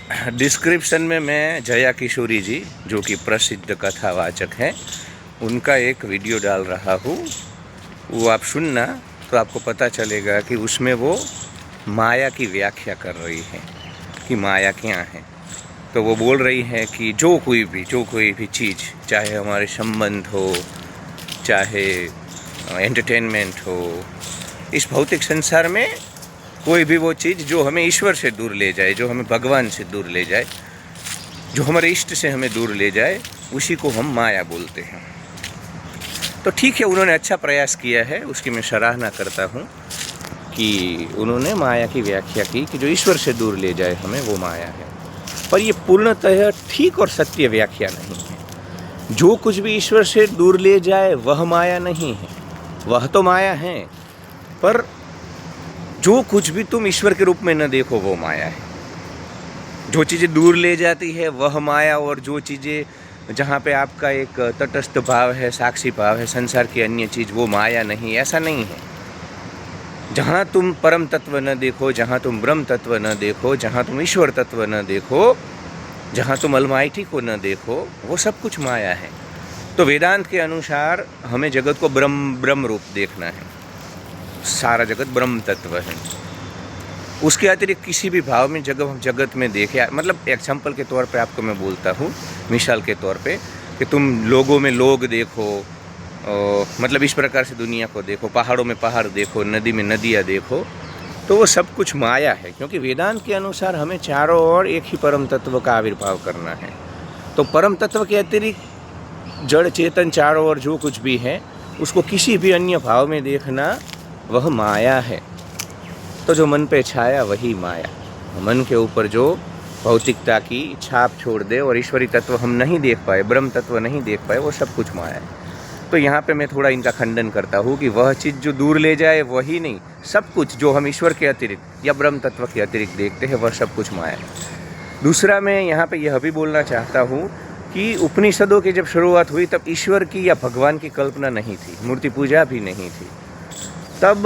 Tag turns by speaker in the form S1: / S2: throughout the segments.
S1: Description में मैं जया किशोरी जी, जो कि प्रसिद्ध कथावाचक हैं, उनका एक वीडियो डाल रहा हूँ। वो आप सुनना तो आपको पता चलेगा कि उसमें वो माया की व्याख्या कर रही है कि माया क्या है। तो वो बोल रही है कि जो कोई भी चीज़, चाहे हमारे संबंध हो, चाहे एंटरटेनमेंट हो, इस भौतिक संसार में कोई भी वो चीज़ जो हमें ईश्वर से दूर ले जाए, जो हमें भगवान से दूर ले जाए, जो हमारे इष्ट से हमें दूर ले जाए, उसी को हम माया बोलते हैं। तो ठीक है, उन्होंने अच्छा प्रयास किया है, उसकी मैं सराहना करता हूँ कि उन्होंने माया की व्याख्या की कि जो ईश्वर से दूर ले जाए हमें, वो माया है। पर ये पूर्णतः ठीक और सत्य व्याख्या नहीं है। जो कुछ भी ईश्वर से दूर ले जाए वह माया नहीं है, वह तो माया है, पर जो कुछ भी तुम ईश्वर के रूप में न देखो वो माया है। जो चीज़ें दूर ले जाती है वह माया, और जो चीज़ें जहाँ पे आपका एक तटस्थ भाव है, साक्षी भाव है, संसार की अन्य चीज़, वो माया नहीं। ऐसा नहीं है। जहाँ तुम परम तत्व न देखो, जहाँ तुम ब्रह्म तत्व न देखो, जहाँ तुम ईश्वर तत्व न देखो, जहाँ तुम अलमाइटी को न देखो, वो सब कुछ माया है। तो वेदांत के अनुसार हमें जगत को ब्रह्म रूप देखना है। सारा जगत ब्रह्म तत्व है। उसके अतिरिक्त किसी भी भाव में जगत में देखे, मतलब एग्जाम्पल के तौर पे आपको मैं बोलता हूँ, मिसाल के तौर पे, कि तुम लोगों में लोग देखो, मतलब इस प्रकार से दुनिया को देखो, पहाड़ों में पहाड़ देखो, नदी में नदियाँ देखो, तो वो सब कुछ माया है। क्योंकि वेदांत के अनुसार हमें चारों ओर एक ही परम तत्व का आविर्भाव करना है। तो परम तत्व के अतिरिक्त जड़ चेतन चारों ओर जो कुछ भी है, उसको किसी भी अन्य भाव में देखना, वह माया है। तो जो मन पे छाया वही माया। मन के ऊपर जो भौतिकता की छाप छोड़ दे और ईश्वरी तत्व हम नहीं देख पाए, ब्रह्म तत्व नहीं देख पाए, वो सब कुछ माया है। तो यहाँ पे मैं थोड़ा इनका खंडन करता हूँ कि वह चीज़ जो दूर ले जाए वही नहीं, सब कुछ जो हम ईश्वर के अतिरिक्त या ब्रह्म तत्व के अतिरिक्त देखते हैं, वह सब कुछ माया है। दूसरा, मैं यहाँ पे यह भी बोलना चाहता हूँ कि उपनिषदों की जब शुरुआत हुई तब ईश्वर की या भगवान की कल्पना नहीं थी, मूर्ति पूजा भी नहीं थी। तब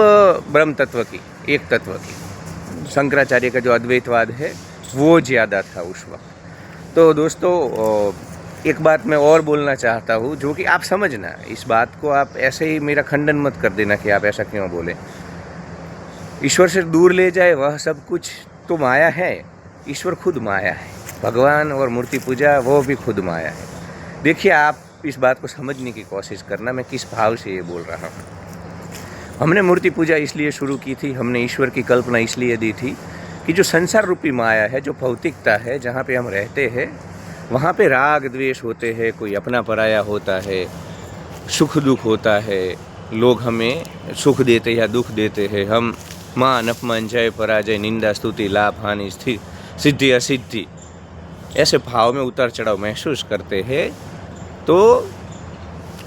S1: ब्रह्म तत्व की, एक तत्व की, शंकराचार्य का जो अद्वैतवाद है वो ज़्यादा था उस वक्त। तो दोस्तों, एक बात मैं और बोलना चाहता हूँ, जो कि आप समझना, इस बात को आप ऐसे ही मेरा खंडन मत कर देना कि आप ऐसा क्यों बोले। ईश्वर से दूर ले जाए वह सब कुछ तो माया है, ईश्वर खुद माया है। भगवान और मूर्ति पूजा वो भी खुद माया है। देखिए, आप इस बात को समझने की कोशिश करना, मैं किस भाव से ये बोल रहा हूँ। हमने मूर्ति पूजा इसलिए शुरू की थी, हमने ईश्वर की कल्पना इसलिए दी थी कि जो संसार रूपी माया है, जो भौतिकता है, जहाँ पे हम रहते हैं, वहाँ पे राग द्वेष होते हैं, कोई अपना पराया होता है, सुख दुख होता है, लोग हमें सुख देते या दुख देते हैं, हम मान अपमान, जय पराजय, निंदा स्तुति, लाभ हानि, सिद्धि असिद्धि, ऐसे भाव में उतार चढ़ाव महसूस करते हैं। तो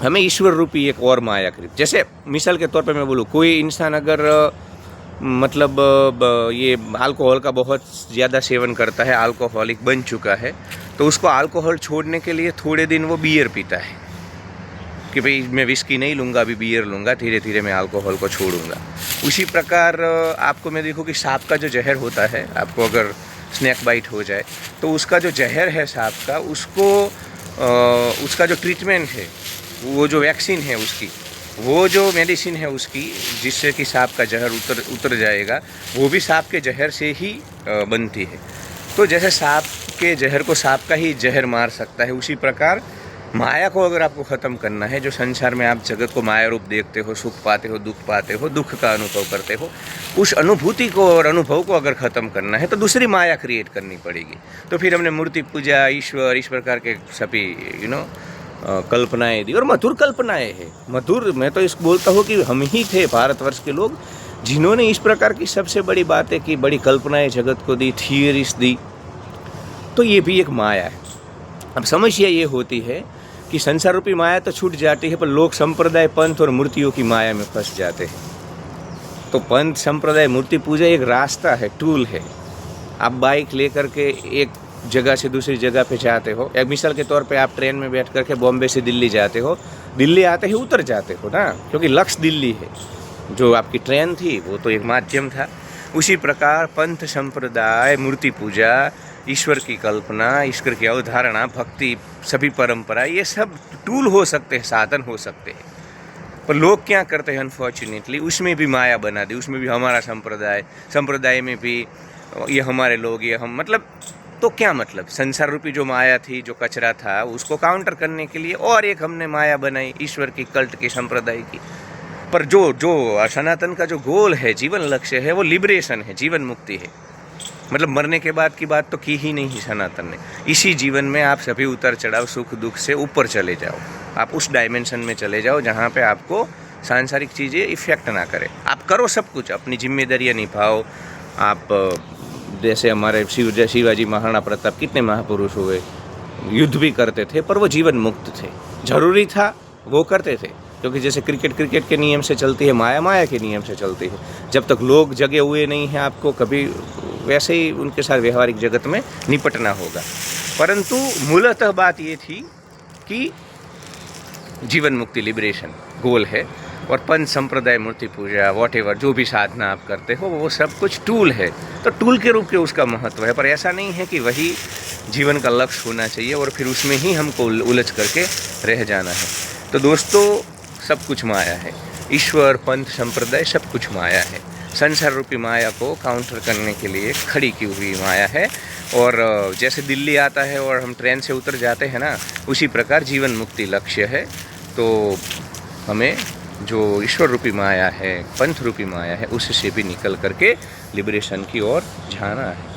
S1: हमें ईश्वर रूपी एक और माया करीब, जैसे मिसाल के तौर पे मैं बोलूँ, कोई इंसान अगर मतलब ये अल्कोहल का बहुत ज़्यादा सेवन करता है, अल्कोहलिक बन चुका है, तो उसको अल्कोहल छोड़ने के लिए थोड़े दिन वो बियर पीता है कि भाई मैं विस्की नहीं लूँगा, अभी बियर लूँगा, धीरे धीरे मैं अल्कोहल को छोड़ूंगा। उसी प्रकार आपको मैं देखूँ कि सांप का जो जहर होता है, आपको अगर स्नैक बाइट हो जाए तो उसका जो जहर है सांप का, उसका जो ट्रीटमेंट है, वो जो वैक्सीन है उसकी, वो जो मेडिसिन है उसकी, जिससे कि सांप का जहर उतर जाएगा, वो भी सांप के जहर से ही बनती है। तो जैसे सांप के जहर को सांप का ही जहर मार सकता है, उसी प्रकार माया को अगर आपको ख़त्म करना है, जो संसार में आप जगत को माया रूप देखते हो, सुख पाते हो, दुख पाते हो, दुख का अनुभव करते हो, उस अनुभूति को और अनुभव को अगर ख़त्म करना है तो दूसरी माया क्रिएट करनी पड़ेगी। तो फिर हमने मूर्ति पूजा, ईश्वर, इस प्रकार के सभी कल्पनाएं दी, और मधुर कल्पनाएं हैं। मधुर, मैं तो इस बोलता हूँ कि हम ही थे भारतवर्ष के लोग जिन्होंने इस प्रकार की सबसे बड़ी बातें की, बड़ी कल्पनाएं जगत को दी, थियरीज दी। तो ये भी एक माया है। अब समस्या ये होती है कि संसार रूपी माया तो छूट जाती है, पर लोग संप्रदाय, पंथ और मूर्तियों की माया में फंस जाते हैं। तो पंथ, संप्रदाय, मूर्ति पूजा एक रास्ता है, टूल है। आप बाइक लेकर के एक जगह से दूसरी जगह पे जाते हो, एक मिसाल के तौर पे आप ट्रेन में बैठ करके बॉम्बे से दिल्ली जाते हो, दिल्ली आते ही उतर जाते हो ना, क्योंकि लक्ष्य दिल्ली है। जो आपकी ट्रेन थी वो तो एक माध्यम था। उसी प्रकार पंथ, संप्रदाय, मूर्ति पूजा, ईश्वर की कल्पना, ईश्वर की अवधारणा, भक्ति, सभी परंपरा, ये सब टूल हो सकते हैं, साधन हो सकते हैं। पर लोग क्या करते हैं अनफॉर्चुनेटली, उसमें भी माया बना दी, उसमें भी हमारा संप्रदाय में भी ये हमारे लोग, ये हम, मतलब तो क्या मतलब, संसार रूपी जो माया थी, जो कचरा था, उसको काउंटर करने के लिए और एक हमने माया बनाई, ईश्वर की, कल्ट की, संप्रदाय की। पर जो जो सनातन का जो गोल है, जीवन लक्ष्य है, वो लिबरेशन है, जीवन मुक्ति है। मतलब मरने के बाद की बात तो की ही नहीं सनातन ने। इसी जीवन में आप सभी उतर चढ़ाव, सुख दुख से ऊपर चले जाओ, आप उस डायमेंशन में चले जाओ जहाँ पे आपको सांसारिक चीज़ें इफ़ेक्ट ना करें। आप करो सब कुछ, अपनी जिम्मेदारियाँ निभाओ। आप जैसे हमारे शिवाजी महाराणा प्रताप कितने महापुरुष हुए, युद्ध भी करते थे, पर वो जीवन मुक्त थे। जरूरी था वो करते थे, क्योंकि जैसे क्रिकेट के नियम से चलती है, माया के नियम से चलती है। जब तक लोग जगे हुए नहीं हैं, आपको कभी वैसे ही उनके साथ व्यवहारिक जगत में निपटना होगा। परंतु मूलतः बात ये थी कि जीवन मुक्ति, लिबरेशन गोल है, और पंच संप्रदाय, मूर्ति पूजा, वॉटएवर जो भी साधना आप करते हो, वो सब कुछ टूल है। तो टूल के रूप के उसका महत्व है, पर ऐसा नहीं है कि वही जीवन का लक्ष्य होना चाहिए और फिर उसमें ही हमको उलझ करके रह जाना है। तो दोस्तों, सब कुछ माया है, ईश्वर, पंथ, संप्रदाय, सब कुछ माया है। संसार रूपी माया को काउंटर करने के लिए खड़ी की हुई माया है। और जैसे दिल्ली आता है और हम ट्रेन से उतर जाते हैं ना, उसी प्रकार जीवन मुक्ति लक्ष्य है। तो हमें जो ईश्वर रूपी माया है, पंथ रूपी माया है, उससे भी निकल करके लिबरेशन की ओर जाना है।